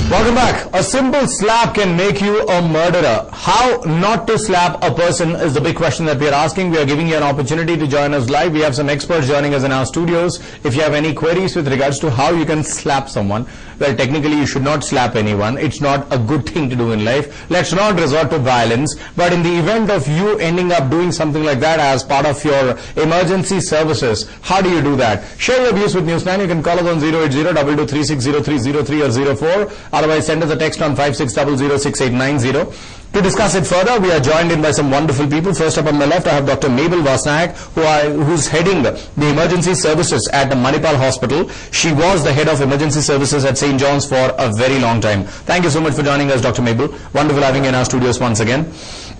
Welcome back. A simple slap can make you a murderer. How not to slap a person is the big question that we are asking. We are giving you an opportunity to join us live. We have some experts joining us in our studios. If you have any queries with regards to how you can slap someone, well, technically you should not slap anyone. It's not a good thing to do in life. Let's not resort to violence. But in the event of you ending up doing something like that as part of your emergency services, how do you do that? Share your views with News9. You can call us on 080-223-60303 or 04. Otherwise, send us a text on 56006890. To discuss it further, we are joined in by some wonderful people. First up on my left, I have Dr. Mabel Vasnayak, who's heading the emergency services at the Manipal Hospital. She was the head of emergency services at St. John's for a very long time. Thank you so much for joining us, Dr. Mabel. Wonderful having you in our studios once again.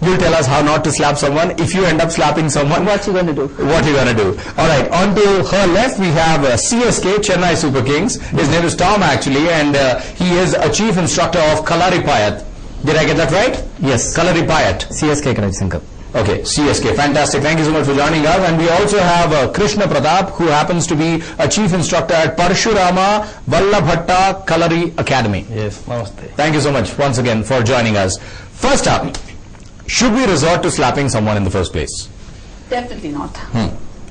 You'll tell us how not to slap someone. If you end up slapping someone, what you going to do? What you going to do? All right. On to her left, we have CSK, Chennai Super Kings. His name is Tom, actually, and he is a chief instructor of Kalaripayattu. Did I get that right? Yes. Kalaripayattu. CSK Kalari. Okay, CSK. Fantastic. Thank you so much for joining us. And we also have Krishnaprathap, who happens to be a chief instructor at Parshurama Vallabhatta Kalari Academy. Yes. Namaste. Thank you so much once again for joining us. First up, should we resort to slapping someone in the first place? Definitely not.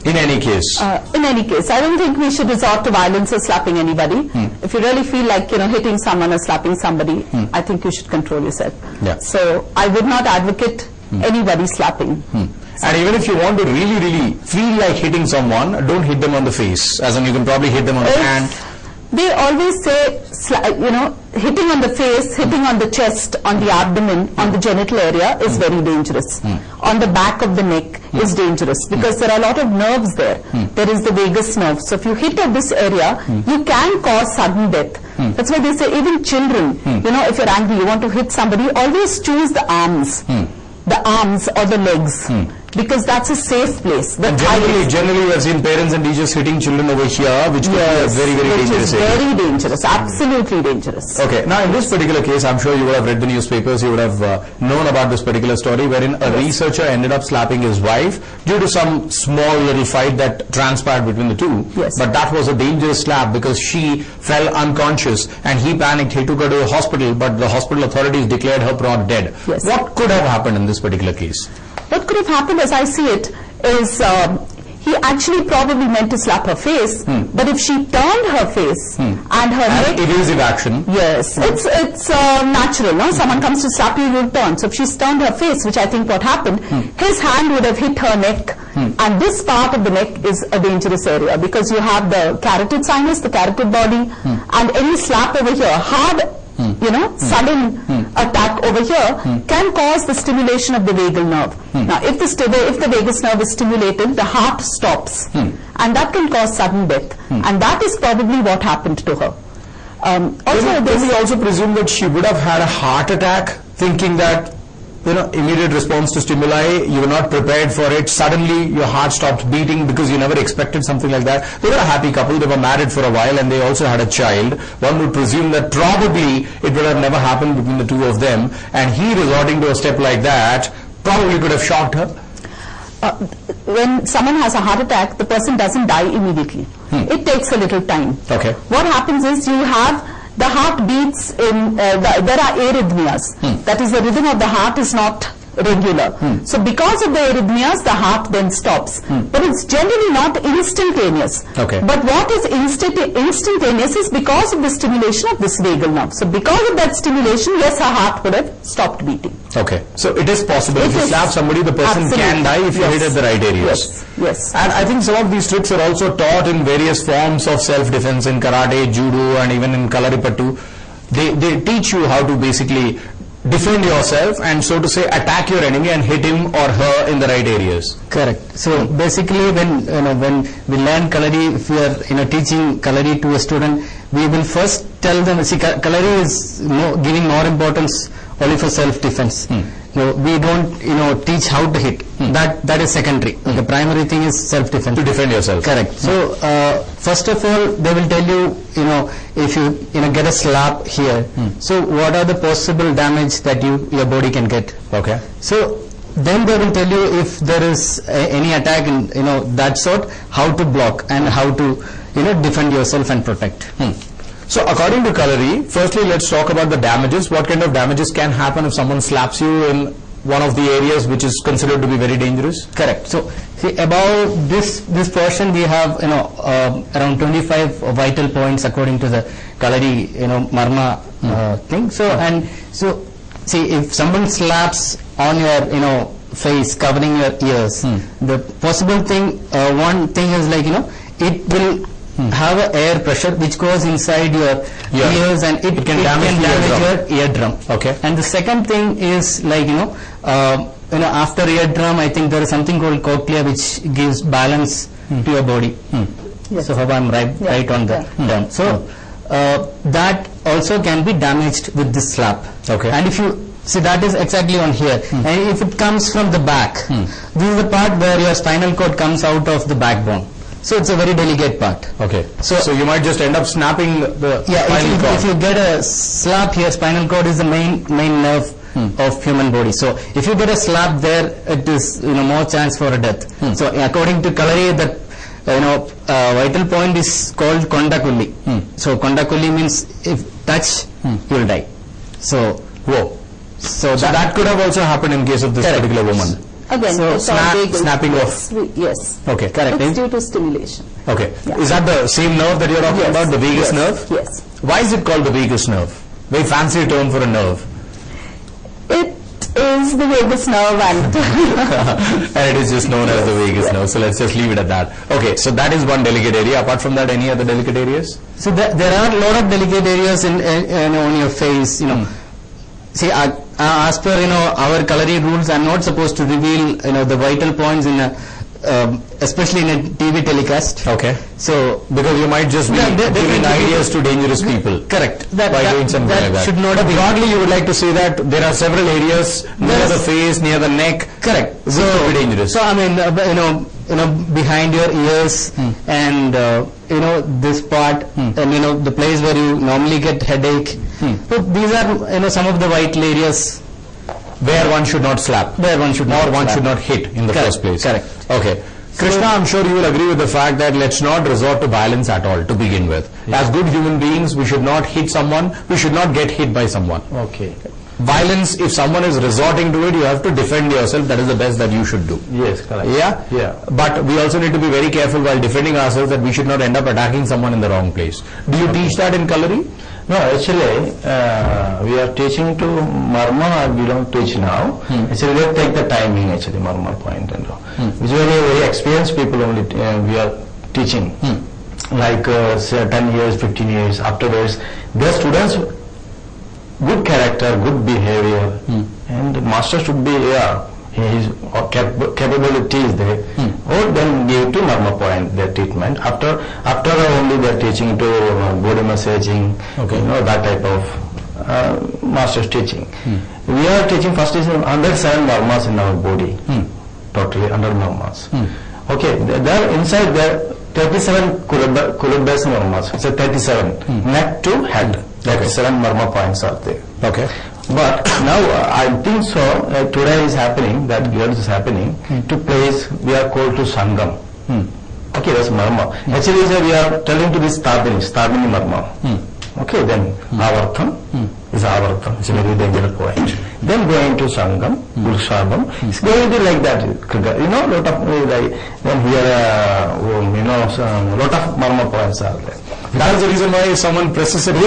In any case? In any case, I don't think we should resort to violence or slapping anybody. If you really feel like, hitting someone or slapping somebody, I think you should control yourself. Yeah. So I would not advocate anybody slapping. And even if you want to really feel like hitting someone, don't hit them on the face. As in, you can probably hit them on the hand. They always say, hitting on the face, hitting on the chest, on the abdomen, on the genital area is very dangerous. On the back of the neck is dangerous because there are a lot of nerves there. There is the vagus nerve. So if you hit at this area, you can cause sudden death. That's why they say even children, if you're angry, you want to hit somebody, always choose the arms. The arms or the legs. Because that's a safe place. And generally we have seen parents and teachers hitting children over here, which could be a very dangerous area. Very dangerous, absolutely dangerous. Okay, now in this particular case, I'm sure you would have read the newspapers, you would have known about this particular story wherein a researcher ended up slapping his wife due to some small little fight that transpired between the two. Yes. But that was a dangerous slap because she fell unconscious and he panicked. He took her to a hospital, but the hospital authorities declared her dead. Yes. What could have happened in this particular case? What could have happened, as I see it, is he actually probably meant to slap her face, but if she turned her face and her neck... evasive action. Yes, it's natural, no? Someone comes to slap you, you'll turn. So if she's turned her face, which I think what happened, his hand would have hit her neck, and this part of the neck is a dangerous area because you have the carotid sinus, the carotid body, and any slap over here, hard sudden attack over here can cause the stimulation of the vagal nerve. Now, if the vagus nerve is stimulated, the heart stops, and that can cause sudden death. And that is probably what happened to her. Can we also presume that she would have had a heart attack, thinking that immediate response to stimuli, you were not prepared for it, suddenly your heart stopped beating because you never expected something like that? They were a happy couple, they were married for a while and they also had a child. One would presume that probably it would have never happened between the two of them, and he resorting to a step like that probably could have shocked her. When someone has a heart attack, the person doesn't die immediately. It takes a little time. Okay. What happens is you have the heart beats in, there are arrhythmias. That is, the rhythm of the heart is not regular. So because of the arrhythmias, the heart then stops. But it's generally not instantaneous. Okay. But what is instantaneous is because of the stimulation of this vagal nerve. So because of that stimulation, yes, her heart would have stopped beating. Okay. So it is possible. If you slap somebody, the person can die if you hit at the right areas. Yes. And I think some of these tricks are also taught in various forms of self-defense in karate, judo, and even in Kalaripayattu. They teach you how to basically defend yourself and, so to say, attack your enemy and hit him or her in the right areas. Correct. So basically, when we learn Kalari, if we are teaching Kalari to a student, we will first tell them, see, Kalari is giving more importance only for self-defense. We don't teach how to hit. That is secondary. The primary thing is self-defense. To defend yourself. Correct. So first of all, they will tell you, if you get a slap here, so what are the possible damage that your body can get. Okay. So then they will tell you if there is any attack in that sort, how to block and how to defend yourself and protect. So according to Kalari, firstly let's talk about the damages. What kind of damages can happen if someone slaps you in one of the areas which is considered to be very dangerous? Correct. So see, about this portion we have around 25 vital points according to the Kalari marma thing. So and so see, if someone slaps on your face covering your ears, the possible thing, one thing is like it will have a air pressure which goes inside your ears, and it can damage your eardrum. Okay. And the second thing is like after eardrum, I think there is something called cochlea which gives balance to your body. Yes. So hope I'm right on the term. So that also can be damaged with this slap. Okay. And if you see, that is exactly on here. And if it comes from the back, this is the part where your spinal cord comes out of the backbone. So it's a very delicate part. Okay. So you might just end up snapping the spinal cord. If you get a slap here, spinal cord is the main nerve of human body. So if you get a slap there, it is more chance for a death. So according to Kalari, that vital point is called kondakulli. So kondakulli means if touch, you will die. So whoa. So that could have also happened in case of this particular woman. Again, so it's all vagal. Snapping yes, off. Yes. Okay. Correct. It's due to stimulation. Okay. Yeah. Is that the same nerve that you're talking about, the vagus nerve? Yes. Why is it called the vagus nerve? Very fancy term for a nerve. It is the vagus nerve, and and it is just known as the vagus nerve. So let's just leave it at that. Okay. So that is one delicate area. Apart from that, any other delicate areas? So there are a lot of delicate areas on your face. See, as per our Kalari rules, I'm not supposed to reveal the vital points in especially in a TV telecast. Okay. So because you might just be giving ideas to dangerous people. Correct. By doing something like that. Should not be. Broadly, you would like to say that there are several areas near the face, near the neck. Correct. So could be dangerous. So I mean, behind your ears and this part and the place where you normally get headache. So these are some of the vital areas where one should not slap. Where one should not. Or one should not hit in the first place. Correct. Okay. Krishna, I'm sure you will agree with the fact that let's not resort to violence at all to begin with. Yeah. As good human beings, we should not hit someone. We should not get hit by someone. Okay. Violence, if someone is resorting to it, you have to defend yourself. That is the best that you should do. Yes, correct. Yeah? Yeah. But we also need to be very careful while defending ourselves that we should not end up attacking someone in the wrong place. Do you teach that in Kalari? No, actually, we are teaching to marma, we don't teach now. Actually, we take the timing, actually, marma point and all. Usually, very experienced people only we are teaching. Like, say, 10 years, 15 years, afterwards, their students, good character, good behavior, and master should be, his capability is there, or then give to marma point their treatment. After only they are teaching to body massaging, that type of master's teaching. We are teaching first is 107 marmas in our body, totally 100 marmas. Okay, there inside there 37 kulubas marmas. So 37 neck to head. 37 marma points are there. Okay. But now I think so. Today is happening. That girls is happening to place. We are called to sangam. Okay, that's marma. Actually, we are telling to this stabini marma. Okay, then avartham is avartham. It's a very dangerous point. Then going to sangam, urshabam. It's going to be like that. Lot of then here, lot of marma points are there. That is the reason why if someone presses it over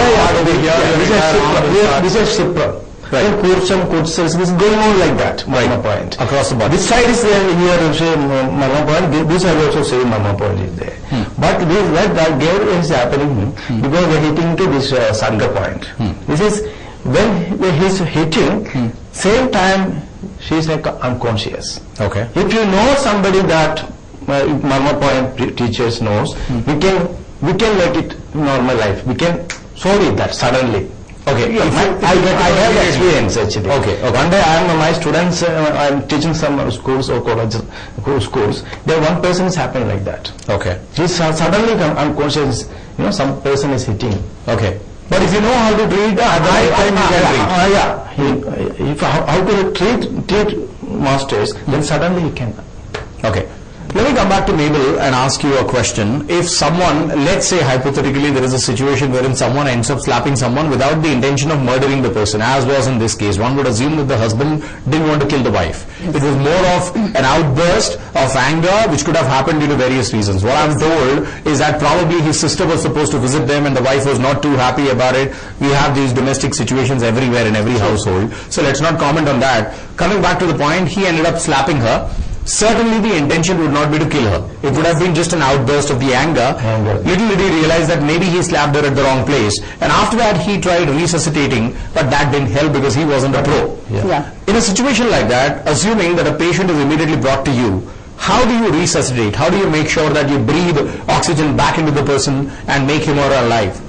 here. This is Shipra. Right. Then Kurcham, Kurtsels, this is going on like that, marma point. Across the body. This side is here, say, marma point, this side also say marma point is there. But this, that gap is happening because they are hitting to this Sangha point. This is, when he is hitting, same time, she is like unconscious. Okay. If you know somebody that marma point teachers knows, we can make it normal life. We can solve it that suddenly. Okay, I have experience actually. Okay. One day my students, I am teaching some schools or colleges, schools. There one person is happening like that. Okay. He's suddenly unconscious. Some person is hitting. Okay. But if you know how to treat, at the right time you can treat. If how to treat masters, then suddenly he can. Okay. Let me come back to Mabel and ask you a question. If someone, let's say hypothetically there is a situation wherein someone ends up slapping someone without the intention of murdering the person, as was in this case, one would assume that the husband didn't want to kill the wife. It was more of an outburst of anger which could have happened due to various reasons. What I'm told is that probably his sister was supposed to visit them and the wife was not too happy about it. We have these domestic situations everywhere in every household. So let's not comment on that. Coming back to the point, he ended up slapping her. Certainly the intention would not be to kill her. It would have been just an outburst of the anger. Little did he realize that maybe he slapped her at the wrong place. And after that he tried resuscitating, but that didn't help because he wasn't a pro. In a situation like that, assuming that a patient is immediately brought to you, how do you resuscitate? How do you make sure that you breathe oxygen back into the person and make him or her alive?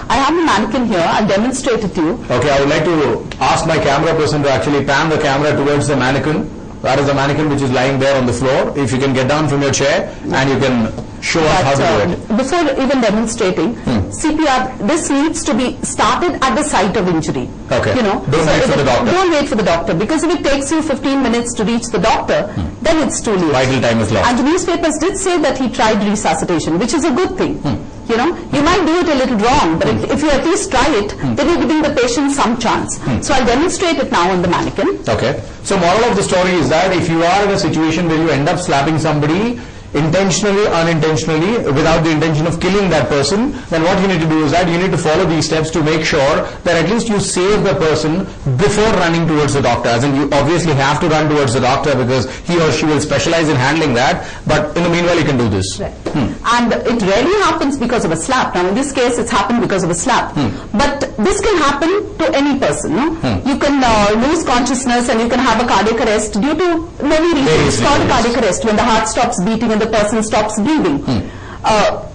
I have a mannequin here. I'll demonstrate it to you. Okay, I would like to ask my camera person to actually pan the camera towards the mannequin. That is the mannequin which is lying there on the floor. If you can get down from your chair and you can show us how to do it. Before even demonstrating, CPR, this needs to be started at the site of injury. Okay. You know, don't wait for the doctor. Don't wait for the doctor, because if it takes you 15 minutes to reach the doctor, then it's too late. Vital time is lost. And the newspapers did say that he tried resuscitation, which is a good thing. You know, you might do it a little wrong, but if you at least try it, then you're giving the patient some chance. So I'll demonstrate it now on the mannequin. Okay. So moral of the story is that if you are in a situation where you end up slapping somebody, intentionally, unintentionally, without the intention of killing that person, then what you need to do is that you need to follow these steps to make sure that at least you save the person before running towards the doctor. As in, you obviously have to run towards the doctor because he or she will specialize in handling that, but in the meanwhile you can do this. Right. And it rarely happens because of a slap. Now in this case it's happened because of a slap. But this can happen to any person. No? You can lose consciousness and you can have a cardiac arrest due to many reasons. It's called a cardiac arrest when the heart stops beating and the person stops breathing.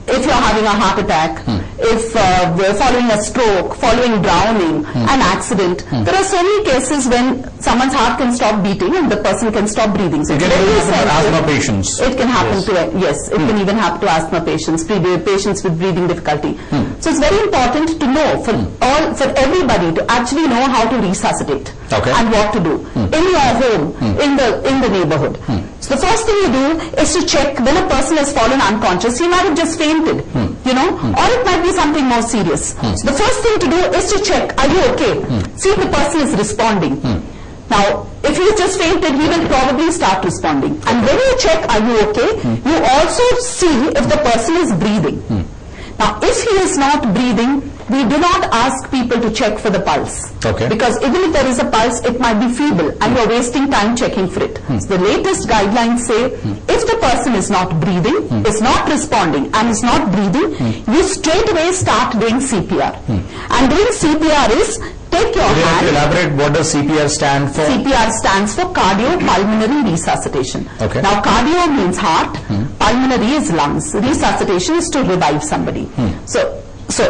If you're having a heart attack, if we're following a stroke, following drowning, an accident, there are so many cases when someone's heart can stop beating and the person can stop breathing. So it can even happen to asthma patients. It can happen to, yes, it can even happen to asthma patients, patients with breathing difficulty. So it's very important to know for everybody to actually know how to resuscitate and what to do in your home, in the neighborhood. So the first thing you do is to check when a person has fallen unconscious. He might have just fainted, you know, or it might be something more serious. So the first thing to do is to check, are you okay? See if the person is responding. Now, if he just fainted, he will probably start responding. And when you check, are you okay? You also see if the person is breathing. Now, if he is not breathing, we do not ask people to check for the pulse. Because even if there is a pulse, it might be feeble and you're wasting time checking for it. So the latest guidelines say, if the person is not breathing, is not responding and is not breathing, you straight away start doing CPR. And doing CPR is, take your hand. Elaborate, what does CPR stand for? CPR stands for cardiopulmonary resuscitation. Now cardio means heart, pulmonary is lungs. Resuscitation is to revive somebody. So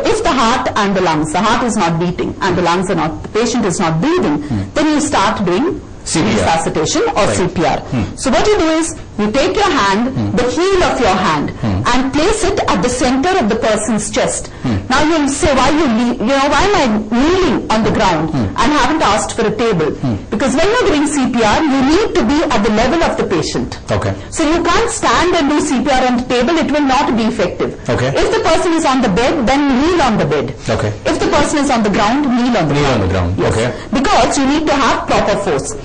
if the heart and the lungs, the heart is not beating and the lungs are not, the patient is not breathing, then you start doing resuscitation or CPR. So what you do is, you take your hand, the heel of your hand, and place it at the center of the person's chest. Now you'll say, why am I kneeling on the ground and haven't asked for a table? Because when you're doing CPR, you need to be at the level of the patient. So you can't stand and do CPR on the table, it will not be effective. If the person is on the bed, then kneel on the bed. If the person is on the ground, kneel on the ground. Because you need to have proper force.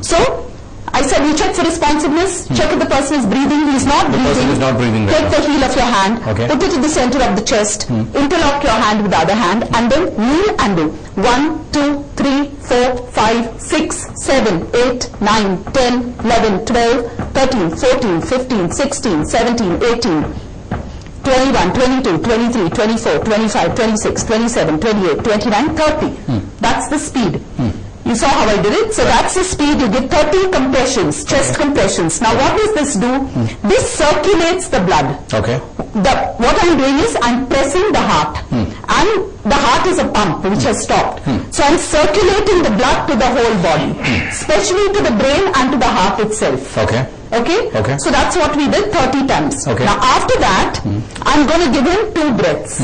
So I said you check for responsiveness, check if the person is breathing. He is not breathing. Take the heel of your hand, put it in the center of the chest, interlock your hand with the other hand, and then kneel and do 1, 2, 3, 4, 5, 6, 7, 8, 9, 10, 11, 12, 13, 14, 15, 16, 17, 18, 21, 22, 23, 24, 25, 26, 27, 28, 29, 30. That's the speed. You saw how I did it? So that's the speed. You get 30 compressions, chest compressions. Now what does this do? This circulates the blood. What I'm doing is I'm pressing the heart. And the heart is a pump which has stopped. So I'm circulating the blood to the whole body, especially to the brain and to the heart itself. Okay? So that's what we did 30 times. Now after that, I'm going to give him 2 breaths.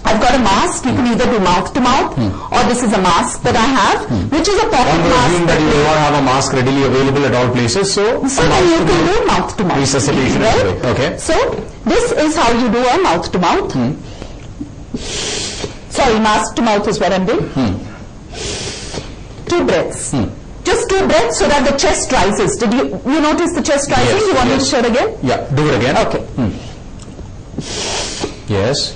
I've got a mask. You can either do mouth to mouth, or this is a mask that I have, which is a pocket On the mask. assume that you do not have a mask readily available at all places, so then you can do mouth to mouth. resuscitation, right? Okay. So this is how you do a mouth to mouth. Sorry, mask to mouth is what I'm doing. 2 breaths. Just 2 breaths so that the chest rises. Did you notice the chest rising? Yes, You want me to yes. show it again? Yeah, do it again. Okay. Yes.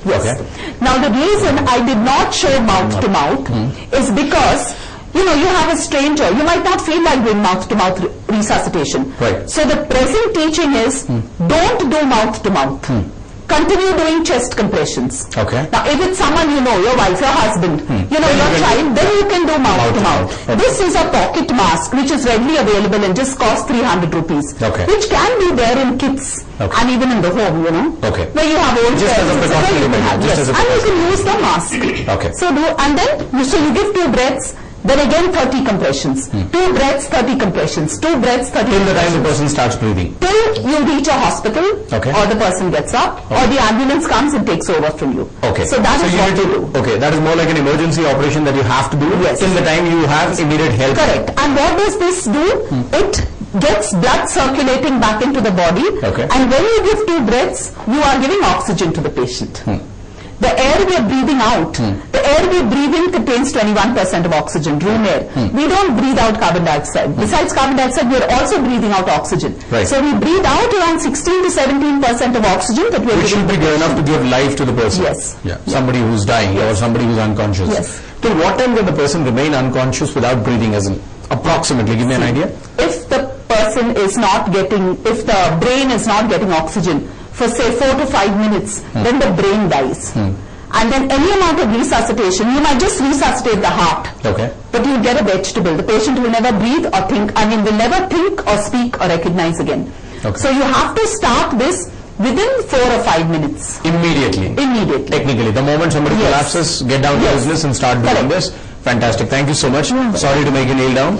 Yes. Okay. Now the reason I did not show mouth to mouth is because you have a stranger. You might not feel like doing mouth to mouth resuscitation. Right. So the present teaching is don't do mouth to mouth. Continue doing chest compressions. Okay. Now if it's someone your wife, your husband, your child, then you can do mouth to mouth. Okay. This is a pocket mask which is readily available and just costs 300 rupees. Okay. Which can be there in kits and even in the home, Okay. where you have old Just as a parents, precautionary you can measure, have, just as a and you can use the mask. Okay. So you give 2 breaths, then again 30 compressions. 2 breaths, 30 compressions. 2 breaths, 30 Till the time the compressions. person starts breathing. Till you reach a hospital, Okay. or the person gets up, or the ambulance comes and takes over from you. Okay. So that is you what need you to do. Okay, that is more like an emergency operation that you have to do Yes. till the time you have immediate help. Correct. And what does this do? It gets blood circulating back into the body. Okay. And when you give 2 breaths, you are giving oxygen to the patient. The air we are breathing out, the air we breathe in contains 21% of oxygen, room air. We don't breathe out carbon dioxide. Besides carbon dioxide, we are also breathing out oxygen. Right. So we breathe out around 16 to 17% of oxygen that we are Which should giving. be good enough to give life to the person. Yes. Yeah. Somebody who's dying or somebody who's unconscious. Yes. Till what time can the person remain unconscious without breathing, as in approximately? Give me an idea. If the person is not getting, if the brain is not getting oxygen for say 4 to 5 minutes, then the brain dies. And then any amount of resuscitation, you might just resuscitate the heart. Okay. But you get a vegetable. The patient will never breathe or think, will never think or speak or recognize again. Okay. So you have to start this within 4 or 5 minutes. Immediately. Immediately. Technically, the moment somebody Yes. collapses, get down to Yes. business and start doing Correct. this. Fantastic. Thank you so much. Sorry to make you kneel down.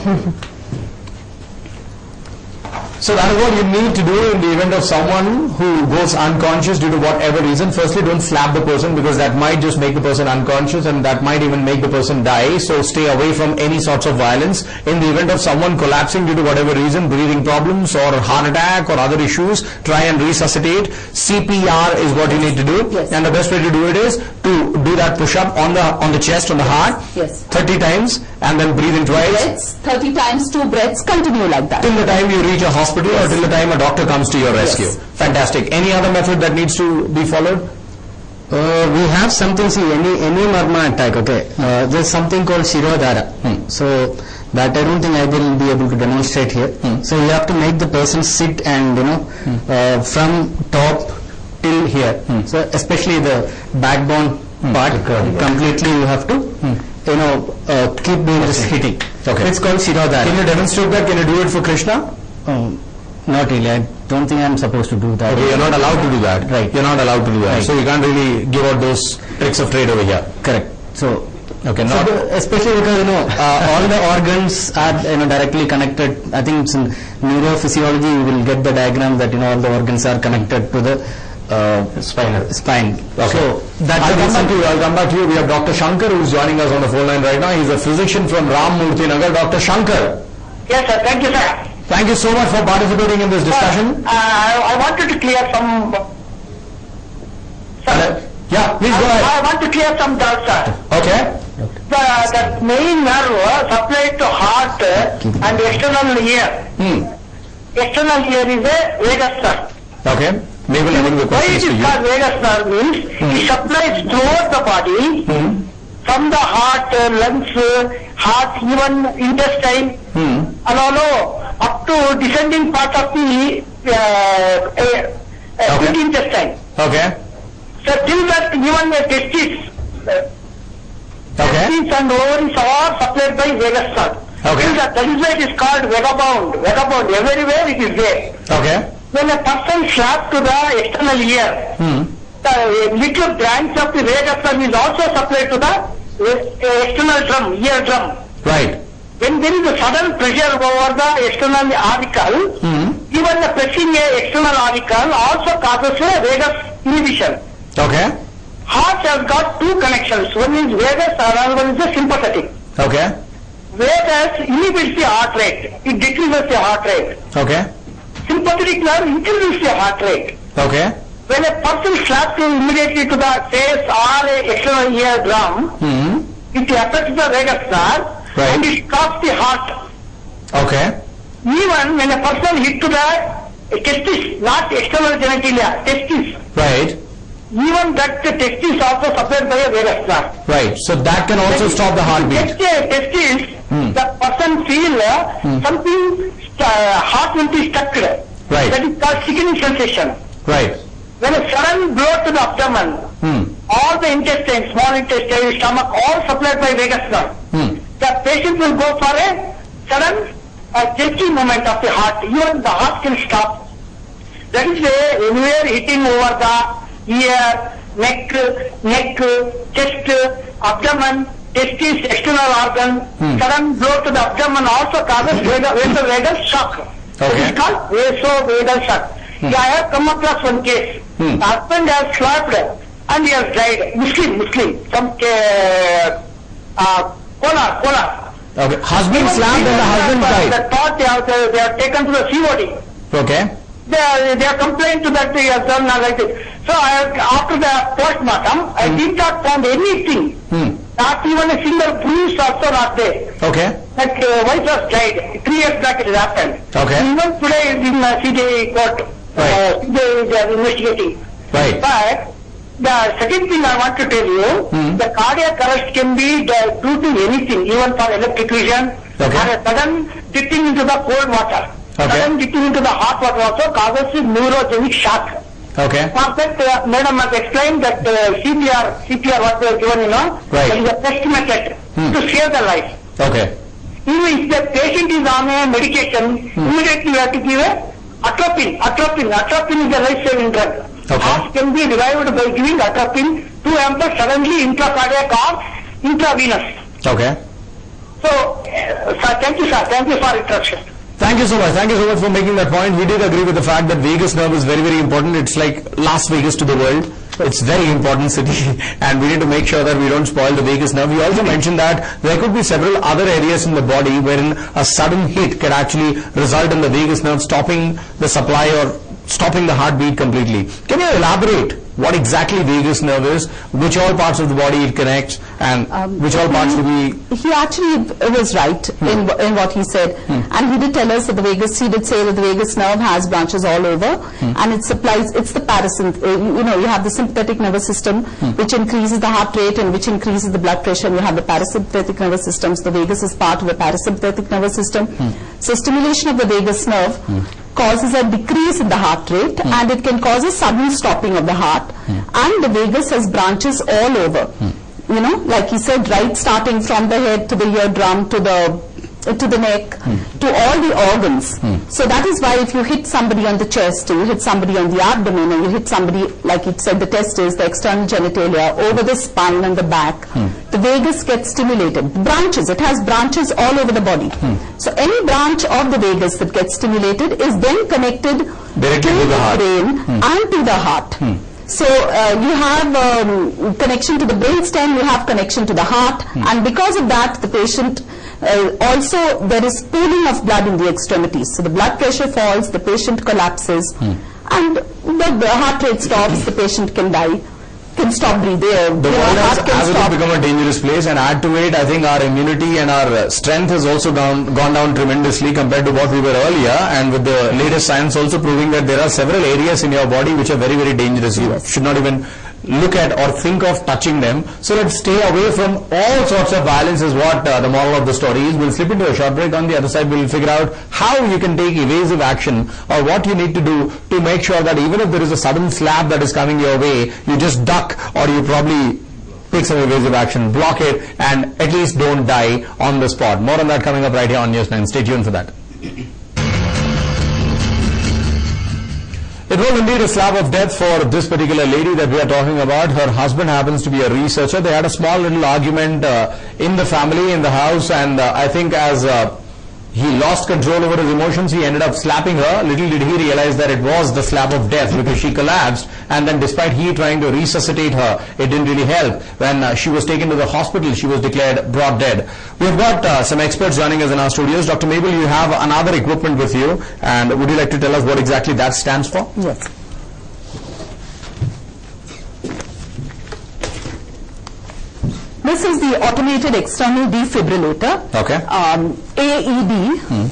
So that is what you need to do in the event of someone who goes unconscious due to whatever reason. Firstly, don't slap the person, because that might just make the person unconscious and that might even make the person die. So stay away from any sorts of violence. In the event of someone collapsing due to whatever reason, breathing problems or heart attack or other issues, try and resuscitate. CPR is what you need to do. Yes. And the best way to do it is to do that push-up on the chest, on the heart, Yes. 30 times, and then breathe in twice. Breaths, 30 times 2 breaths, continue like that. Till the time you reach a hospital or till the time a doctor comes to your rescue. Yes. Fantastic. Any other method that needs to be followed? We have something, see, any marma attack, okay, there's something called Shirodhara. So that I don't think I will be able to demonstrate here. So you have to make the person sit and, from top till here. So especially the backbone part, completely you have to, keep doing this hitting. Okay. It's called Shirodhara. Hmm. Can you demonstrate that? Can you do it for Krishna? Not really. I don't think I'm supposed to do that. Okay, you're not allowed to do that. Right. You're not allowed to do that. Right. So you can't really give out those tricks of trade over here. Correct. So, Okay, so not. especially because all the organs are directly connected. I think it's in neurophysiology you will get the diagram that all the organs are connected to the spine. Okay. So that I'll come back to you. We have Dr. Shankar who is joining us on the phone line right now. He's a physician from Ram Murthy Nagar. Dr. Shankar, Yes, sir. Thank you, sir. thank you so much for participating in this discussion. I wanted to clear some. Sir, Yeah, please go ahead. I want to clear some doubts, sir. Okay. The main nerve supplied to heart and external ear. External ear is a vagus nerve. Okay. Maybe I think the Why question it is for is you. called vagus nerve means it supplies throughout the body, from the heart, lungs, heart, even intestine, and all up to descending part of the big intestine. Okay. So till that even the testes, Okay. testes and ovaries are supplied by vagus nerve. Okay. Till that is why it is called vagabond. Vagabond, everywhere it is there. Okay. When a person slapped to the external ear, the little branch of the vagus nerve is also supplied to the external drum, ear drum. Right. When there is a sudden pressure over the external auricle, even the pressing a external auricle also causes a vagus inhibition. Okay. Heart has got two connections. One is vagus, another one is the sympathetic. Okay. Vagus inhibits the heart rate. It decreases the heart rate. Okay. Sympathetic nerve increases the heart rate. Okay. When a person slaps you immediately to the face or a external ear drum, it affects the vagus nerve and it stops the heart. Okay. Even when a person hit to the testis, not external genitalia, testis. Right. Even that testis also supplied by a vagus nerve. Right. So that can also stop the heartbeat. Testis, the person feel something, heart will be stuck. Right. That is called sickening sensation. Right. When a sudden blow to the abdomen, all the intestines, small intestine, stomach, all supplied by vagus nerve. The patient will go for a sudden jerky movement of the heart. Even the heart can stop. That is anywhere hitting over the ear, neck, chest, abdomen, testis, external organ. Sudden blow to the abdomen also causes vasovagal shock. Okay. It is called vasovagal shock. I have come across one case. The husband has slapped and he has died. Muslim, some Kolar. Okay. Husband slapped and the husband died. The thought they have taken to the COD. Okay. They are complained to that he has done like this. So after the post-mortem, I did not find anything. Not even a single bruise also not there. Okay. That wife has died. 3 years back it has happened. Okay. Even today in CJ court, they are investigating. Right. But the second thing I want to tell you, the cardiac arrest can be due to anything, even for electrocution, or a sudden dipping into the cold water. Sudden dipping into the hot water also causes neurogenic shock. Okay. For that, madam has explained that CPR what they are given, that is a best method to save the life. Okay. Even if the patient is on a medication, immediately you have to give a atropine. Atropine is a life-saving drug. Heart can be revived by giving atropine 2 amperes suddenly intracardiac or intravenous. Okay. So, thank you, sir. Thank you for introduction. Thank you so much. Thank you so much for making that point. We did agree with the fact that vagus nerve is very, very important. It's like Las Vegas to the world. It's very important city and we need to make sure that we don't spoil the vagus nerve. You also mentioned that there could be several other areas in the body wherein a sudden hit can actually result in the vagus nerve stopping the supply or stopping the heartbeat completely. Can you elaborate what exactly vagus nerve is, which all parts of the body it connects, and which all parts do we... He actually was right in what he said, and he did tell us that he did say that the vagus nerve has branches all over, and it supplies, it's the you have the sympathetic nervous system, which increases the heart rate and which increases the blood pressure, and you have the parasympathetic nervous system. So the vagus is part of the parasympathetic nervous system. So stimulation of the vagus nerve causes a decrease in the heart rate and it can cause a sudden stopping of the heart, and the vagus has branches all over, like he said, right, starting from the head to the eardrum to the neck to all the organs. So that is why if you hit somebody on the chest, or you hit somebody on the abdomen, or you hit somebody, like it said, the testes, the external genitalia, over the spine and the back, the vagus gets stimulated. Branches, it has branches all over the body. So any branch of the vagus that gets stimulated is then connected directly to the brain and to the heart. So you have connection to the brainstem, you have connection to the heart, and because of that the patient also there is pooling of blood in the extremities. So the blood pressure falls, the patient collapses, and the heart rate stops, the patient can die, can stop breathing. The world has become a dangerous place, and add to it, I think our immunity and our strength has also gone down tremendously compared to what we were earlier, and with the latest science also proving that there are several areas in your body which are very, very dangerous. You should not even look at or think of touching them. So let's stay away from all sorts of violence is what the moral of the story is. We'll slip into a short break. On the other side, we'll figure out how you can take evasive action or what you need to do to make sure that even if there is a sudden slap that is coming your way, you just duck, or you probably take some evasive action, block it, and at least don't die on the spot. More on that coming up right here on News 9. Stay tuned for that. It was indeed a slap of death for this particular lady that we are talking about. Her husband happens to be a researcher. They had a small little argument in the family, in the house, and I think as he lost control over his emotions. He ended up slapping her. Little did he realize that it was the slap of death, because she collapsed, and then despite he trying to resuscitate her, it didn't really help. When she was taken to the hospital, she was declared brought dead. We've got some experts joining us in our studios. Dr. Mabel, you have another equipment with you, and would you like to tell us what exactly that stands for? Yes. This is the automated external defibrillator. Okay. AED.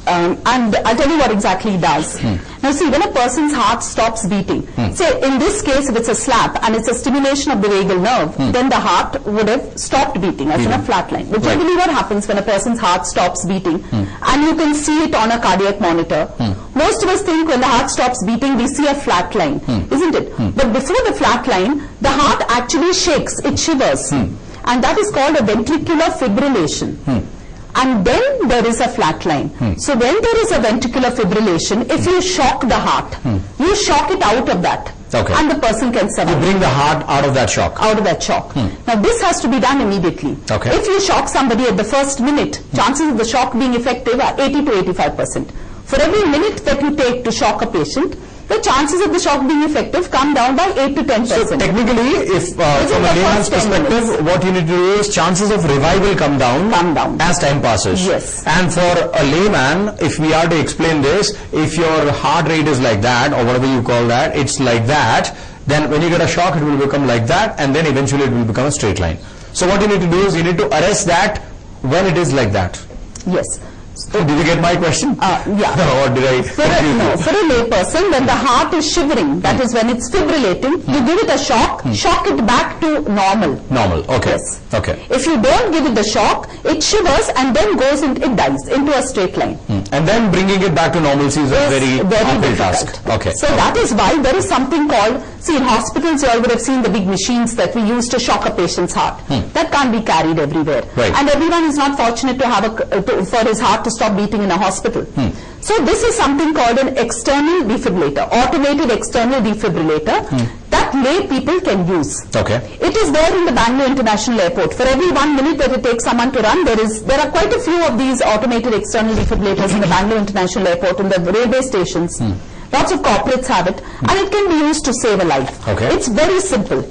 And I'll tell you what exactly it does. Now see, when a person's heart stops beating, say in this case if it's a slap and it's a stimulation of the vagal nerve, then the heart would have stopped beating as in a flat line. But generally what happens when a person's heart stops beating, and you can see it on a cardiac monitor, most of us think when the heart stops beating we see a flat line, isn't it? But before the flat line, the heart actually shakes, it shivers, and that is called a ventricular fibrillation. And then there is a flat line. So when there is a ventricular fibrillation, if you shock the heart, you shock it out of that. Okay. And the person can survive. You bring the heart out of that shock. Out of that shock. Now this has to be done immediately. Okay. If you shock somebody at the first minute, chances of the shock being effective are 80 to 85%. For every minute that you take to shock a patient, the chances of the shock being effective come down by 8 to 10%. So technically, if from a layman's perspective, what you need to do is chances of revival come down as time passes. Yes. And for a layman, if we are to explain this, if your heart rate is like that, or whatever you call that, it's like that, then when you get a shock, it will become like that, and then eventually it will become a straight line. So what you need to do is you need to arrest that when it is like that. Yes. So did you get my question? Yeah. Or did I? For a lay person, when the heart is shivering, that is when it's fibrillating, you give it a shock, shock it back to normal. Normal, okay. Yes. Okay. If you don't give it the shock, it shivers and then goes in, it dies into a straight line. And then bringing it back to normalcy is a very uphill task. Okay. So that is why there is something called, see in hospitals you all would have seen the big machines that we use to shock a patient's heart. That can't be carried everywhere. Right. And everyone is not fortunate to have for his heart to stop beating in a hospital. So this is something called an external defibrillator, automated external defibrillator that lay people can use. Okay. It is there in the Bangalore International Airport. For every 1 minute that it takes someone to run, there are quite a few of these automated external defibrillators in the Bangalore International Airport, in the railway stations. Lots of corporates have it, and it can be used to save a life. Okay. It's very simple.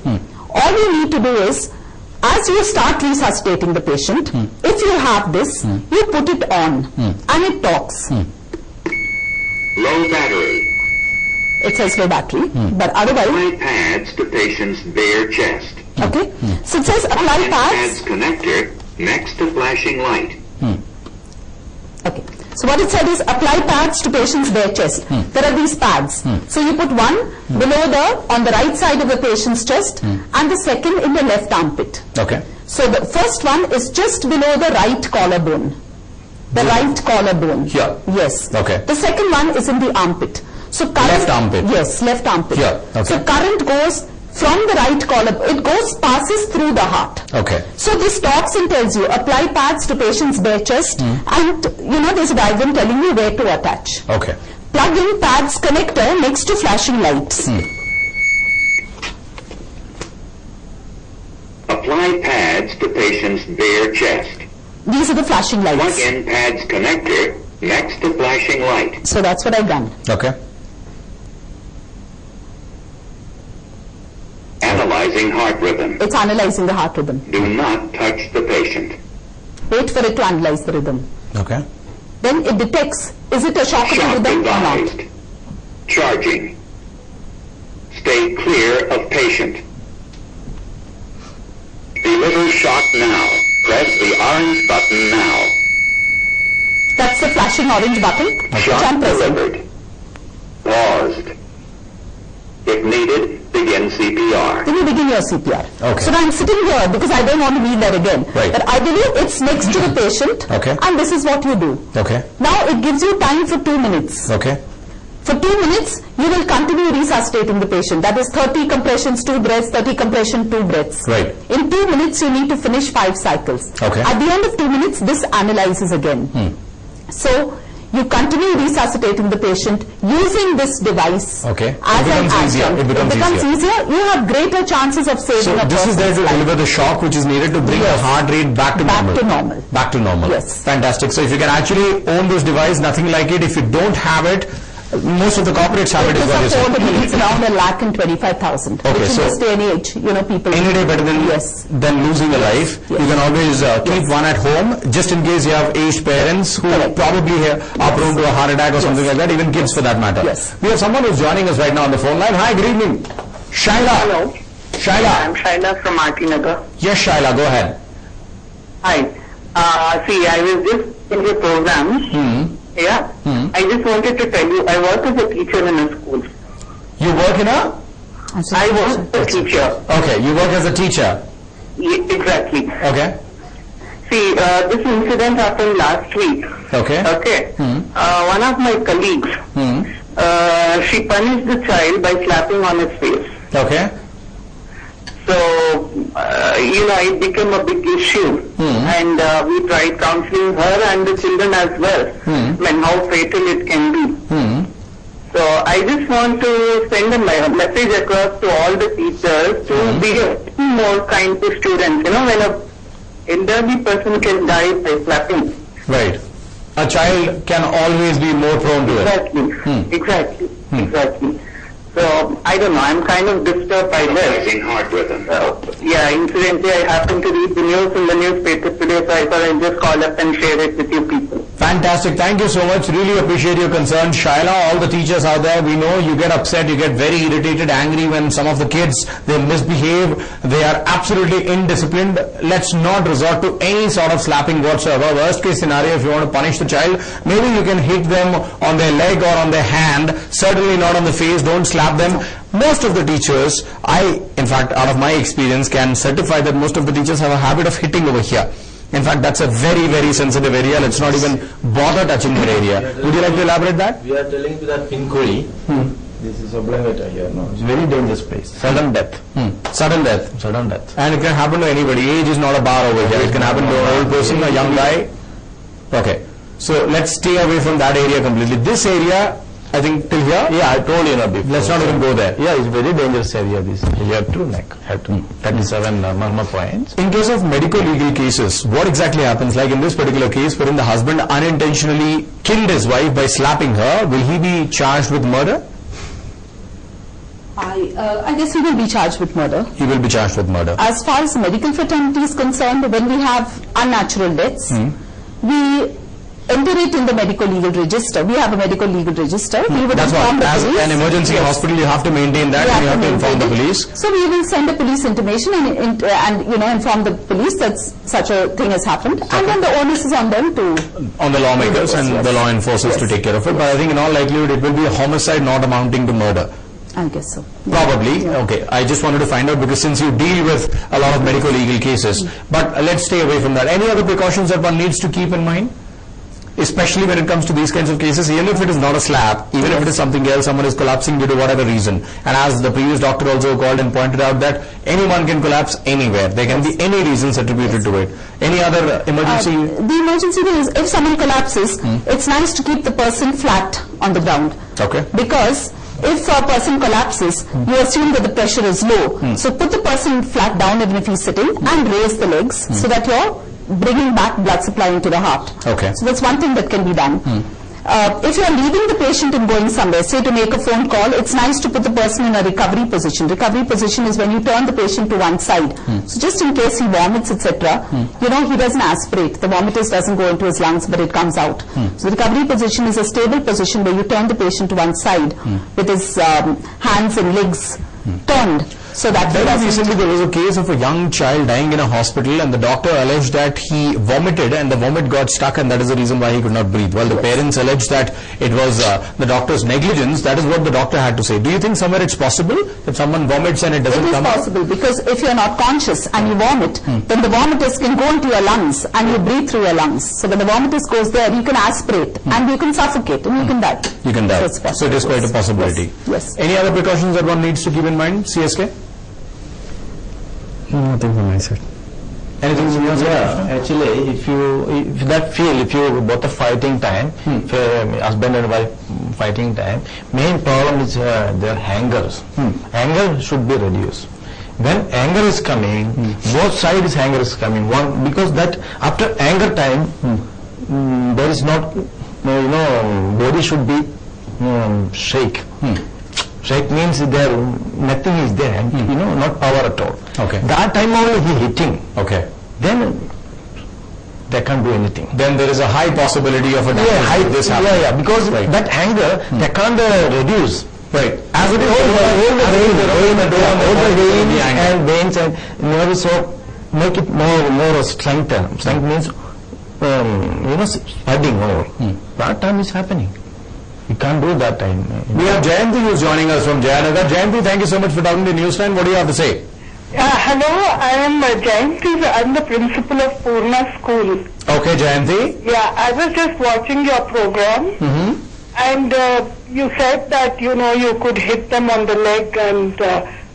All you need to do is, as you start resuscitating the patient, if you have this, you put it on, and it talks. Low battery. It says low battery, but otherwise... Apply pads to patient's bare chest. Okay, so it says apply pads. Pads connector next to flashing light. Okay, so what it said is apply pads to patient's bare chest. There are these pads. So you put one on the right side of the patient's chest, and the second in the left armpit. Okay. So the first one is just below the right collarbone. The right collarbone. Here. Yes. Okay. The second one is in the armpit. So current, Left armpit. Yes, left armpit. Here. Okay. So current goes from the right collarbone. It passes through the heart. Okay. So this talks and tells you apply pads to patient's bare chest, and there's a diagram telling you where to attach. Okay. Plug in pads connector next to flashing lights. Apply pads to patient's bare chest. These are the flashing Plug lights. in pads connector next to flashing light. So that's what I've done. Okay. Analyzing heart rhythm. It's analyzing the heart rhythm. Do not touch the patient. Wait for it to analyze the rhythm. Okay. Then it detects, is it a shockable Shock rhythm or not? advised. Charging. Stay clear of patient. Deliver shock now. Press the orange button now. That's the flashing orange button, which Shock I'm pressing. delivered. Paused. If needed, begin CPR. Then you begin your CPR. Okay. So now I'm sitting here because I don't want to be there again. Right. But I believe it's next to the patient, Okay. and this is what you do. Okay. Now it gives you time for 2 minutes. Okay. For 2 minutes, you will continue resuscitating the patient. That is 30 compressions, 2 breaths, 30 compression, 2 breaths. Right. In 2 minutes, you need to finish 5 cycles. Okay. At the end of 2 minutes, this analyzes again. So you continue resuscitating the patient using this device. Okay. As an adjunct. It becomes easier. You have greater chances of saving a person's life. So this is there to deliver the shock which is needed to bring the heart rate back to normal. Back to normal. Yes. Fantastic. So if you can actually own this device, nothing like it. If you don't have it, most of the corporates have it, is what you say. It's around 1,25,000. Okay, which so in this day and age, people... Any day better than losing a life. Yes. You can always keep one at home, just in case you have aged parents who probably are prone to a heart attack or something like that, even kids for that matter. Yes. We have someone who's joining us right now on the phone line. Hi, good evening. Shaila. Hello. Shaila. I'm Shaila from RT Nagar. Yes, Shaila, go ahead. Hi. See, I was just in the program. Yeah. I just wanted to tell you, I work as a teacher in a school. You work in a? I work as a teacher. Okay, you work as a teacher. Exactly. Okay. See, this incident happened last week. Okay. Okay. One of my colleagues, she punished the child by slapping on his face. Okay. So, it became a big issue. And we tried counseling her and the children as well. And how fatal it can be. So, I just want to send a message across to all the teachers to be a little more kind to students. When an elderly person can die by slapping. Right. A child can always be more prone to it. Exactly. So, I don't know, I'm kind of disturbed by this. Hard with them. Incidentally, I happened to read the news in the newspaper today, so I thought I'd just call up and share it with you people. Fantastic. Thank you so much. Really appreciate your concern. Shaila, all the teachers out there, we know you get upset, you get very irritated, angry when some of the kids, they misbehave, they are absolutely indisciplined. Let's not resort to any sort of slapping whatsoever. Worst case scenario, if you want to punish the child, maybe you can hit them on their leg or on their hand, certainly not on the face. Don't slap them. Most of the teachers, in fact, out of my experience, can certify that most of the teachers have a habit of hitting over here. In fact, that's a very, very sensitive area. Let's not even bother touching that area. Would you like to elaborate that? We are telling to that inquiry. This is obligatory here. No, it's a very dangerous place. Sudden death. Sudden death. Sudden death. And it can happen to anybody. Age is not a bar over here. It can happen to an old person, a young guy. Okay. So let's stay away from that area completely. This area, I think till here. Yeah, I told you before. Let's not even go there. Yeah, it's very dangerous area. This here too, neck, head to 37 murmur points. In case of medical legal cases, what exactly happens? Like in this particular case, wherein the husband unintentionally killed his wife by slapping her, will he be charged with murder? I guess he will be charged with murder. He will be charged with murder. As far as the medical fraternity is concerned, when we have unnatural deaths, we enter it in the medical legal register. We have a medical legal register. We would inform the as police. an emergency hospital, you have to maintain that, and you have to inform the police. So we will send a police intimation and inform the police that such a thing has happened, and then the onus is on them to on the lawmakers and the law enforcers to take care of it. But I think in all likelihood it will be a homicide not amounting to murder. I guess so. Probably. Yeah. Okay. I just wanted to find out because since you deal with a lot of medical legal cases, but let's stay away from that. Any other precautions that one needs to keep in mind? Especially when it comes to these kinds of cases, even if it is not a slap, even if it is something else, someone is collapsing due to whatever reason. And as the previous doctor also called and pointed out that anyone can collapse anywhere. There can be any reasons attributed to it. Any other emergency? The emergency is if someone collapses, it's nice to keep the person flat on the ground. Okay. Because if a person collapses, you assume that the pressure is low. So put the person flat down even if he's sitting and raise the legs so that you're bringing back blood supply into the heart. Okay. So that's one thing that can be done. If you're leaving the patient and going somewhere, say to make a phone call, it's nice to put the person in a recovery position. Recovery position is when you turn the patient to one side. So just in case he vomits, etc., he doesn't aspirate. The vomitus doesn't go into his lungs, but it comes out. So the recovery position is a stable position where you turn the patient to one side with his hands and legs turned. So that very recently there was a case of a young child dying in a hospital, and the doctor alleged that he vomited and the vomit got stuck, and that is the reason why he could not breathe. While the parents alleged that it was the doctor's negligence, that is what the doctor had to say. Do you think somewhere it's possible that someone vomits and it doesn't come out? It is possible because if you're not conscious and you vomit, then the vomitus can go into your lungs and you breathe through your lungs. So when the vomitus goes there, you can aspirate and you can suffocate and you can die. You can die. So it is quite a possibility. Yes. Any other precautions that one needs to keep in mind, CSK? Nothing from my side. Anything from your side? Yeah, actually, if you both are fighting time, if, husband and wife fighting time, main problem is their angers. Anger should be reduced. When anger is coming, both sides anger is coming. One, because that after anger time, there is not, body should be shake. Shake means there nothing is there, not power at all. Okay. That time only he hitting. Okay. Then they can't do anything. Then there is a high possibility of a damage. This happens. Because that anger they can't reduce. Right. As it is all the veins and veins and nerves, so make it more strength. Strength means spreading more. That time is happening. You can't do that time. We have Jayanti who is joining us from Jayanagar. Jayanti, thank you so much for talking to News9. What do you have to say? Hello, I am Jayanti. I am the principal of Purna School. Okay, Jayanti. Yeah, I was just watching your program, and you said that you could hit them on the leg and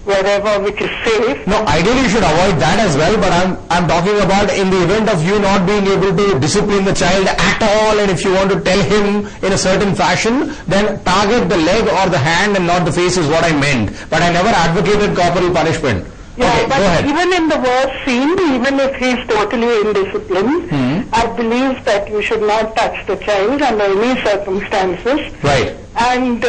wherever, which is safe. No, ideally you should avoid that as well, but I'm talking about in the event of you not being able to discipline the child at all, and if you want to tell him in a certain fashion, then target the leg or the hand and not the face is what I meant. But I never advocated corporal punishment. Yeah, okay, but go ahead. even in the worst scene, even if he is totally indisciplined, I believe that you should not touch the child under any circumstances. Right. And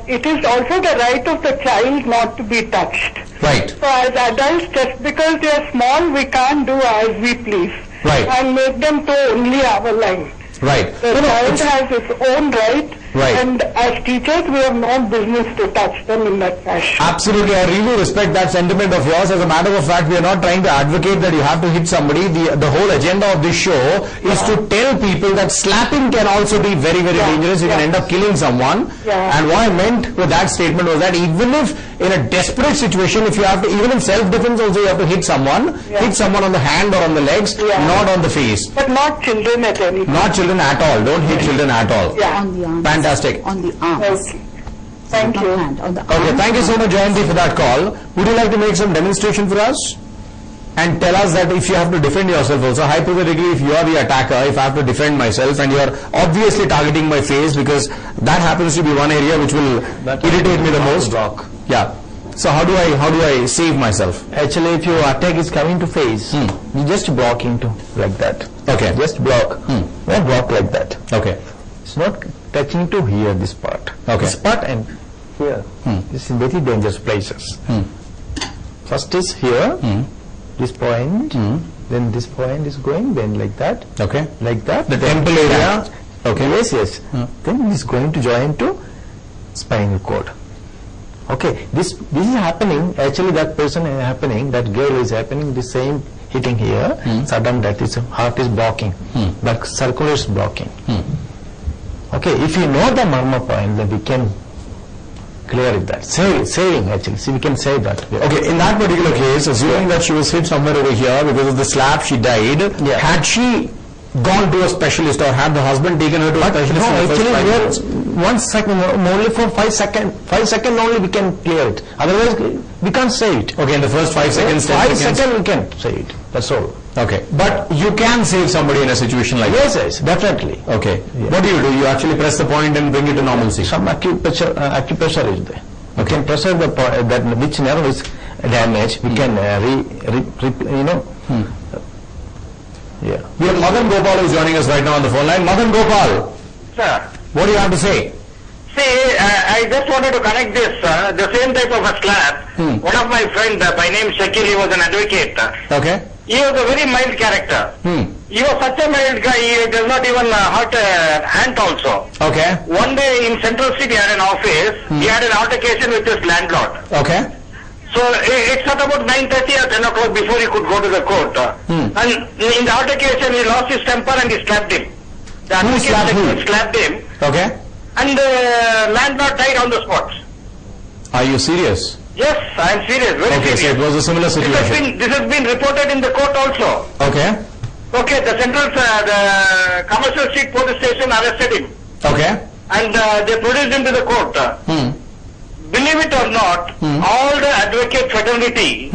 it is also the right of the child not to be touched. Right. So as adults, just because they are small, we can't do as we please. Right. And make them toe only our line. Right. The child has its own right. Right. And as teachers, we have no business to touch them in that fashion. Absolutely, I really respect that sentiment of yours. As a matter of fact, we are not trying to advocate that you have to hit somebody. The whole agenda of this show is to tell people that slapping can also be very, very dangerous. You can end up killing someone. And what I meant with that statement was that even if in a desperate situation, if you have to, even in self-defense also you have to hit someone on the hand or on the legs, not on the face. But not children at any time. Not children at all. Don't hit children at all. Yeah. On the arms. Fantastic. On the arms. Okay. Thank Not you. hand, on the Okay, arms. thank you so much, Jayanti, for that call. Would you like to make some demonstration for us? And tell us that if you have to defend yourself also, hypothetically, if you are the attacker, if I have to defend myself and you are obviously targeting my face because that happens to be one area which will irritate me the most. Block. Yeah. So how do I save myself? Actually, if your attack is coming to face, you just block into like that. Okay. Just block. Not block like that. Okay. It's not touching to here, this part. Okay. This part and here. This is very dangerous places. First is here, this point, then this point is going, then like that. Okay. Like that. The temple area. Okay. Yes. Then it is going to join to spinal cord. Okay. This is happening. Actually, that person is happening. That girl is happening. The same hitting here. Sudden death is heart is blocking. But circular is blocking. Okay. If you know the marma point, then we can clear it. That saving actually. See, we can save that. Okay, in that particular case, assuming that she was hit somewhere over here because of the slap, she died. Yeah. Had she gone to a specialist or had the husband taken her to a specialist? No, in the first 5 minutes? actually, 1 second, only for 5 seconds. 5 seconds only we can clear it. Otherwise, we can't save it. Okay, in the first 5 seconds, 10 5 seconds. seconds we can save it. That's all. Okay, but you can save somebody in a situation like Yes, definitely. that. Okay, what do? You actually press the point and bring it to normalcy. Some acupressure is there. We can pressure the point, that which nerve is damaged. We can Yeah. We have Madan Gopal who is joining us right now on the phone line. Madan Gopal, Sir, what do you have to say? see, I just wanted to connect this, the same type of a slap. One of my friends, by name Shakil, he was an advocate. Okay. He was a very mild character. He was such a mild guy, he does not even hurt a hand also. Okay. One day in Central City, he had an office, he had an altercation with his landlord. Okay. So it's at about 9:30 or 10 o'clock before he could go to the court. And in the altercation, he lost his temper and he slapped him. The Who slapped advocate who? slapped him, Okay. and the landlord died on the spot. Are you serious? Yes, I am serious, very Okay, so it serious. was a similar situation. This has been reported in the court also. Okay. Okay, the the Commercial Street Police Station arrested him, Okay. and they produced him to the court. Believe it or not, all the advocate fraternity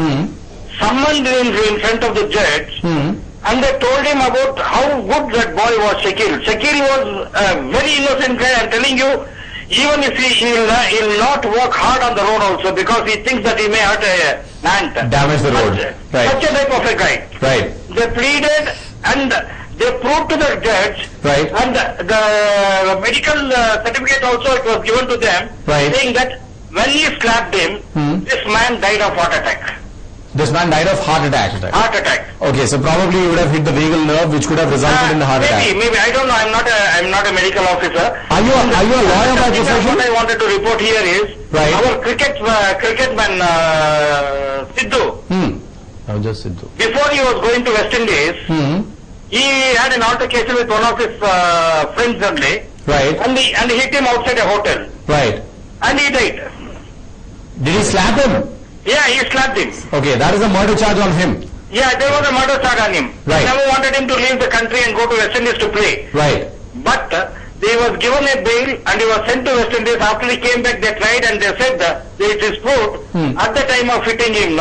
summoned him in front of the judge, and they told him about how good that boy was, Shakil. Shakil was a very innocent guy. I'm telling you, even if he'll not work hard on the road also, because he thinks that he may hurt an ant. Damage the road. Right. Such a type of a guy. Right. They pleaded and they proved to the judge, Right. and the medical certificate also it was given to them, Right. saying that when he slapped him, this man died of heart attack. This man died of heart attack. Heart attack. Okay, so probably you would have hit the vagal nerve, which could have resulted in the heart attack. Maybe, I don't know. I'm not a medical officer. Are you a lawyer by profession? What I wanted to report here is Right. our cricketman Sidhu. I'm just Sidhu. Before he was going to West Indies, he had an altercation with one of his friends only, Right. and he hit him outside a hotel, Right. and he died. Did he slap him? Yeah, he slapped him. Okay, that is a murder charge on him. Yeah, there was a murder charge on him. Right. He never wanted him to leave the country and go to West Indies to play. Right. But he was given a bail and he was sent to West Indies. After he came back, they tried and they said that it is proved at the time of hitting him,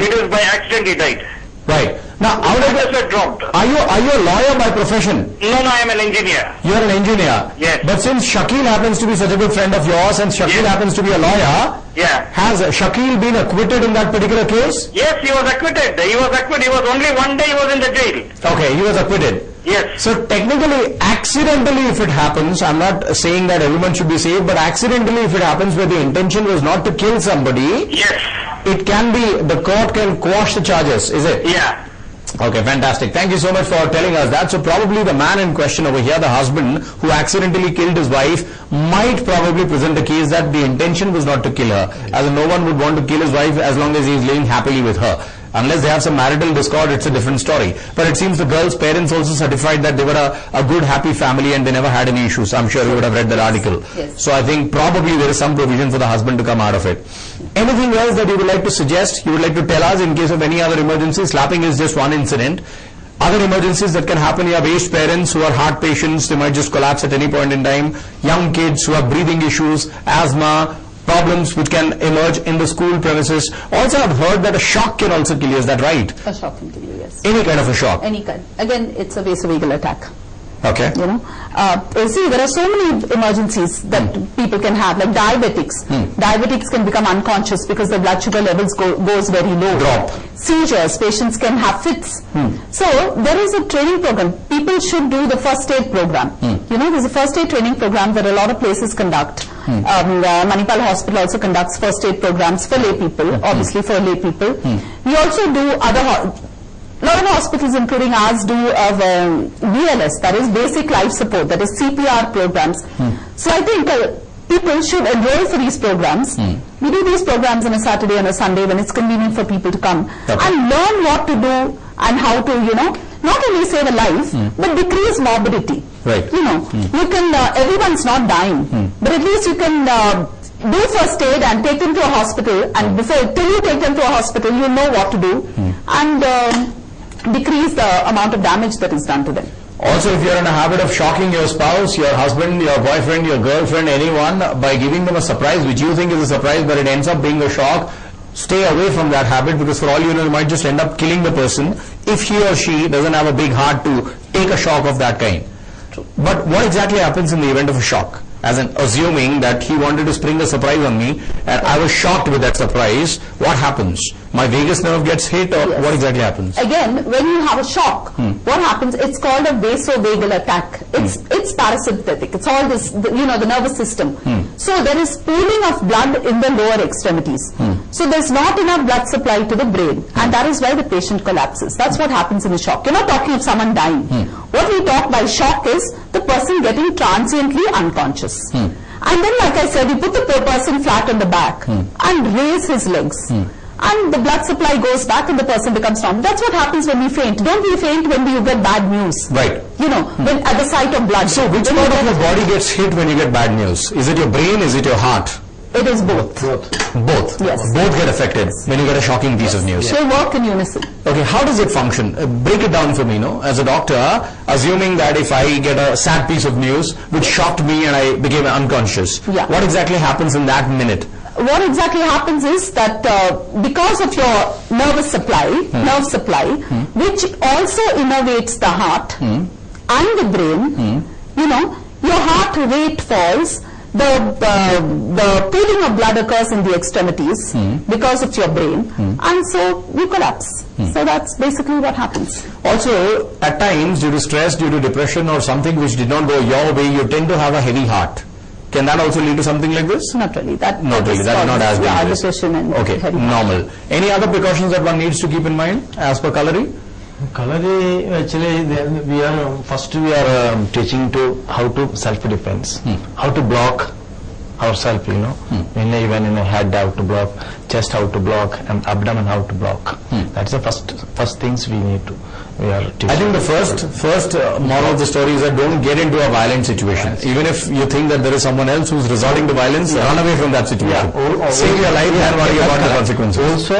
it was by accident he died. Right. Now, out of Charges were dropped. are you a lawyer by profession? No, I am an engineer. You are an engineer. Yes. But since Shakil happens to be such a good friend of yours, and Shakil Yes. happens to be a lawyer, Yeah. has Shakil been acquitted in that particular case? Yes, he was acquitted. He was only one day he was in the jail. Okay, he was acquitted. Yes. So technically, accidentally if it happens, I'm not saying that everyone should be saved, but accidentally if it happens where the intention was not to kill somebody, Yes. it can be, the court can quash the charges, is it? Yeah. Okay, fantastic. Thank you so much for telling us that. So probably the man in question over here, the husband who accidentally killed his wife, might probably present a case that the intention was not to kill her, as in no one would want to kill his wife as long as he is living happily with her. Unless they have some marital discord, it's a different story. But it seems the girl's parents also certified that they were a good, happy family and they never had any issues. I'm sure you would have read that article. Yes. So I think probably there is some provision for the husband to come out of it. Anything else that you would like to suggest, you would like to tell us in case of any other emergency? Slapping is just one incident. Other emergencies that can happen, you have aged parents who are heart patients, they might just collapse at any point in time. Young kids who have breathing issues, asthma, problems which can emerge in the school premises. Also, I've heard that a shock can also kill you. Is that right? A shock can kill you, yes. Any kind of a shock? Any kind. Again, it's a vasovagal attack. Okay. You know, see, there are so many emergencies that people can have, like diabetics. Diabetics can become unconscious because their blood sugar levels goes very low. Drop. Seizures, patients can have fits. So there is a training program. People should do the first aid program. You know, there's a first aid training program that a lot of places conduct. Manipal Hospital also conducts first aid programs for lay people, obviously for lay people. We also do other a lot of hospitals, including ours, do BLS, that is basic life support, that is CPR programs. So I think people should enroll for these programs. We do these programs on a Saturday and a Sunday when it's convenient for people to come and learn what to do and how to, you know, not only save a life, but decrease morbidity. Right. You know, you can, everyone's not dying, but at least you can do first aid and take them to a hospital, and till you take them to a hospital, you know what to do, and decrease the amount of damage that is done to them. Also, if you're in a habit of shocking your spouse, your husband, your boyfriend, your girlfriend, anyone, by giving them a surprise which you think is a surprise but it ends up being a shock, stay away from that habit, because for all you know, you might just end up killing the person if he or she doesn't have a big heart to take a shock of that kind. But what exactly happens in the event of a shock? As in, assuming that he wanted to spring a surprise on me and I was shocked with that surprise, what happens? My vagus nerve gets hit, or what exactly happens? Again, when you have a shock, what happens? It's called a vasovagal attack. It's parasympathetic. It's all this, you know, the nervous system. So there is pooling of blood in the lower extremities. So there's not enough blood supply to the brain, and that is why the patient collapses. That's what happens in a shock. You're not talking of someone dying. What we talk by shock is the person getting transiently unconscious. And then, like I said, you put the person flat on the back and raise his legs. And the blood supply goes back and the person becomes normal. That's what happens when we faint. Don't we faint when you get bad news? Right. You know, when at the sight of blood. So which part of your body gets hit when you get bad news? Is it your brain? Is it your heart? It is both. Both. Yes. Both get affected when you get a shocking piece of news. They work in unison. Okay, how does it function? Break it down for me, no? As a doctor, assuming that if I get a sad piece of news which shocked me and I became unconscious, Yeah. what exactly happens in that minute? what exactly happens is that because of your nerve supply, which also innervates the heart and the brain, you know, your heart rate falls. The pooling of blood occurs in the extremities because of your brain, and so you collapse. So that's basically what happens. Also, at times, due to stress, due to depression or something which did not go your way, you tend to have a heavy heart. Can that also lead to something like this? Not really. That not really. That is not as dangerous. Depression and okay, normal. Any other precautions that one needs to keep in mind as per Kalari? Kalari, actually, we are teaching to how to self-defense, how to block ourselves, you know, even in a head how to block, chest how to block, and abdomen how to block. That's the first things we need to. We are teaching. I think the first moral of the story is that don't get into a violent situation. Yes. Even if you think that there is someone else who's resorting to violence, run away from that situation. Save your life and worry about the consequences.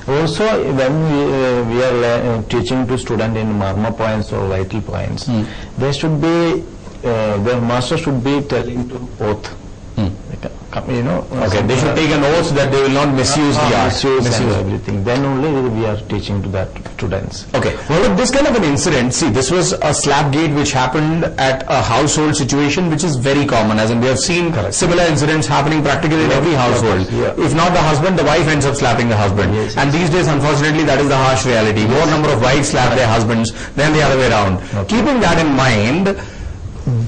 Also, when we are teaching to students in marma points or vital points, they should be, the master should be telling to oath. You know, okay, they should take an oath that they will not misuse the art. Misuse everything. Then only we are teaching to that students. Okay. Well, with this kind of an incident, see, this was a slap gate which happened at a household situation, which is very common. As in, we have seen similar incidents happening practically in every household. If not the husband, the wife ends up slapping the husband. And these days, unfortunately, that is the harsh reality. More number of wives slap their husbands than the other way around. Keeping that in mind,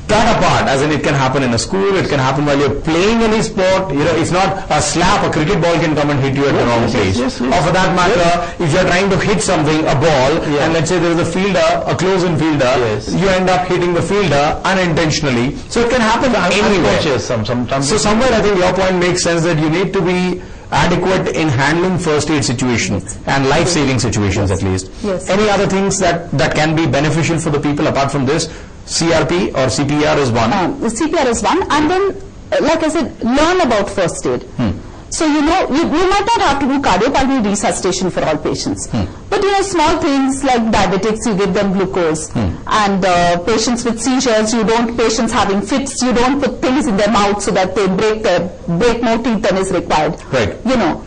that apart, as in it can happen in a school, it can happen while you're playing any sport, you know, it's not a slap, a cricket ball can come and hit you at the wrong place. Or for that matter, if you're trying to hit something, a ball, and let's say there is a fielder, a close-in fielder, you end up hitting the fielder unintentionally. So it can happen anywhere. So somewhere I think your point makes sense that you need to be adequate in handling first aid situations and life-saving situations at least. Any other things that can be beneficial for the people apart from this? CRP or CPR is one. The CPR is one, and then, like I said, learn about first aid. So you know, you might not have to do cardiopulmonary resuscitation for all patients, but you know, small things like diabetics, you give them glucose, and patients with seizures, patients having fits, you don't put things in their mouth so that they break more teeth than is required. You know.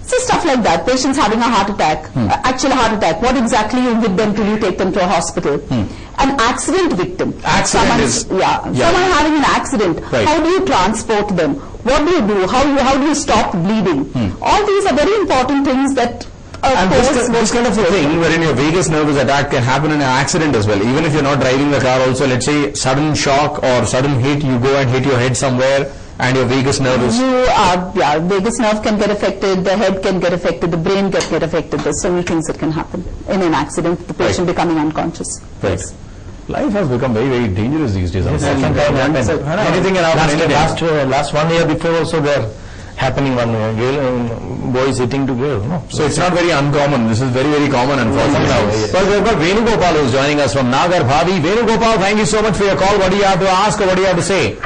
So stuff like that. Patients having a heart attack, actual heart attack. What exactly you give them till you take them to a hospital? An accident victim. Someone having an accident. How do you transport them? What do you do? How do you stop bleeding? All these are very important things that. And this kind of a thing wherein your vagus nerve is attacked can happen in an accident as well. Even if you're not driving the car also, let's say sudden shock or sudden hit, you go and hit your head somewhere and your vagus nerve is... vagus nerve can get affected, the head can get affected, the brain can get affected. There's so many things that can happen in an accident, the patient becoming unconscious. Life has become very, very dangerous these days. Anything can happen. Last 1 year before also there happening one girl, boys hitting to girl. No? So it's not very uncommon. This is very, very common unfortunately. But we've got Venugopal who's joining us from Nagar Bhavi. Venugopal, thank you so much for your call. What do you have to ask or what do you have to say?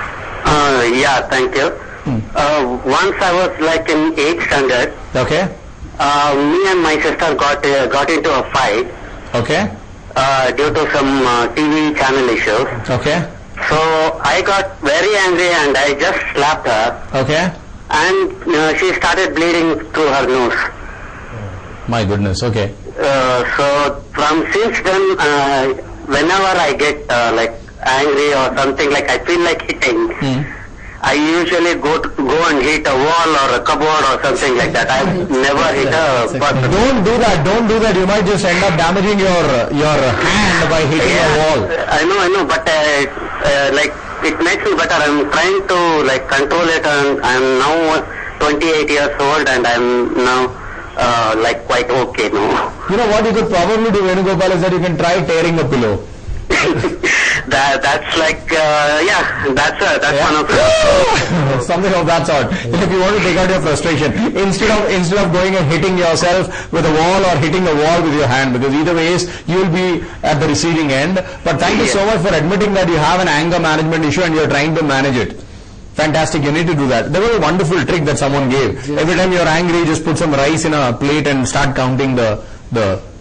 Yeah, thank you. Once I was like in 8th standard. Okay. Me and my sister got into a fight. Okay. Due to some TV channel issues. Okay. So I got very angry and I just slapped her. Okay. And she started bleeding through her nose. My goodness, okay. So from since then, whenever I get like angry or something, like I feel like hitting, I usually go and hit a wall or a cupboard or something like that. I've never hit a person. Don't do that. You might just end up damaging your hand by hitting a wall. I know, but like it makes me better. I'm trying to like control it, and I'm now 28 years old and I'm now like quite okay now. You know what you could probably do, Venugopal, is that you can try tearing a pillow. That's like that's one of the something of that sort. If you want to take out your frustration, instead of going and hitting yourself with a wall or hitting a wall with your hand, because either ways you will be at the receiving end. But thank you so much for admitting that you have an anger management issue and you're trying to manage it. Fantastic, you need to do that. There was a wonderful trick that someone gave. Every time you're angry, just put some rice in a plate and start counting the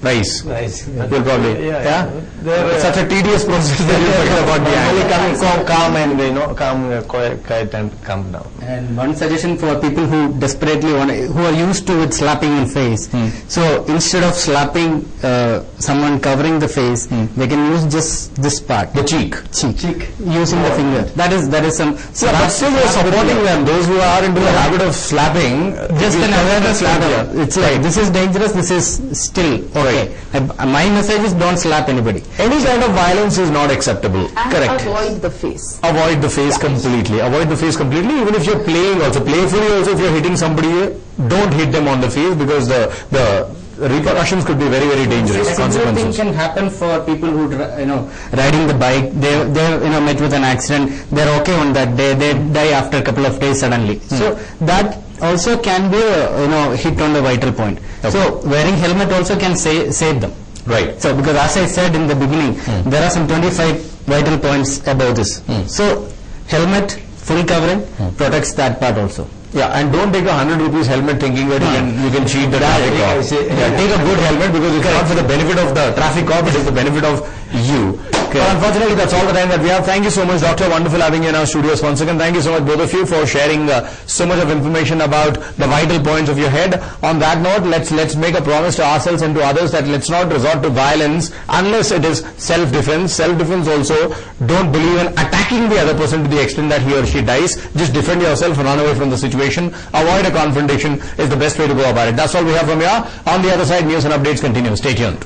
Rice. Rice. You'll probably, yeah? They're Such a tedious process that you forget about the really act. calm and calm, quiet and calm down. And one suggestion for people who desperately want, who are used to with slapping in face. So instead of slapping someone covering the face, they can use just this part, The cheek. cheek, using the finger. That is some. So but still you're supporting them, those who are into the habit of slapping. Just an awareness slap matter. here. It's like this is dangerous. This is still okay. My message is don't slap anybody. Any kind of violence is not acceptable. And Correct. avoid the face. Avoid the face completely. Avoid the face completely. Even if you're playing also, playfully also, if you're hitting somebody, don't hit them on the face because the repercussions could be very, very dangerous. A similar thing can happen for people who riding the bike. They met with an accident. They're okay on that day. They die after a couple of days suddenly. So that also can be a hit on the vital point. Okay. So wearing helmet also can save them. Right. So because as I said in the beginning, there are some 25 vital points about this. So helmet, full covering protects that part also. Yeah, and don't take a 100 rupees helmet thinking that you can cheat the traffic cop. Yeah, take a good helmet because it's not for the benefit of the traffic cop, it is the benefit of you. But unfortunately, that's all the time that we have. Thank you so much, Doctor. Wonderful having you in our studios once again. Thank you so much, both of you, for sharing so much of information about the vital points of your head. On that note, let's make a promise to ourselves and to others that let's not resort to violence unless it is self-defense. Self-defense also, don't believe in attacking the other person to the extent that he or she dies. Just defend yourself and run away from the situation. Avoid a confrontation is the best way to go about it. That's all we have from here. On the other side, news and updates continue. Stay tuned.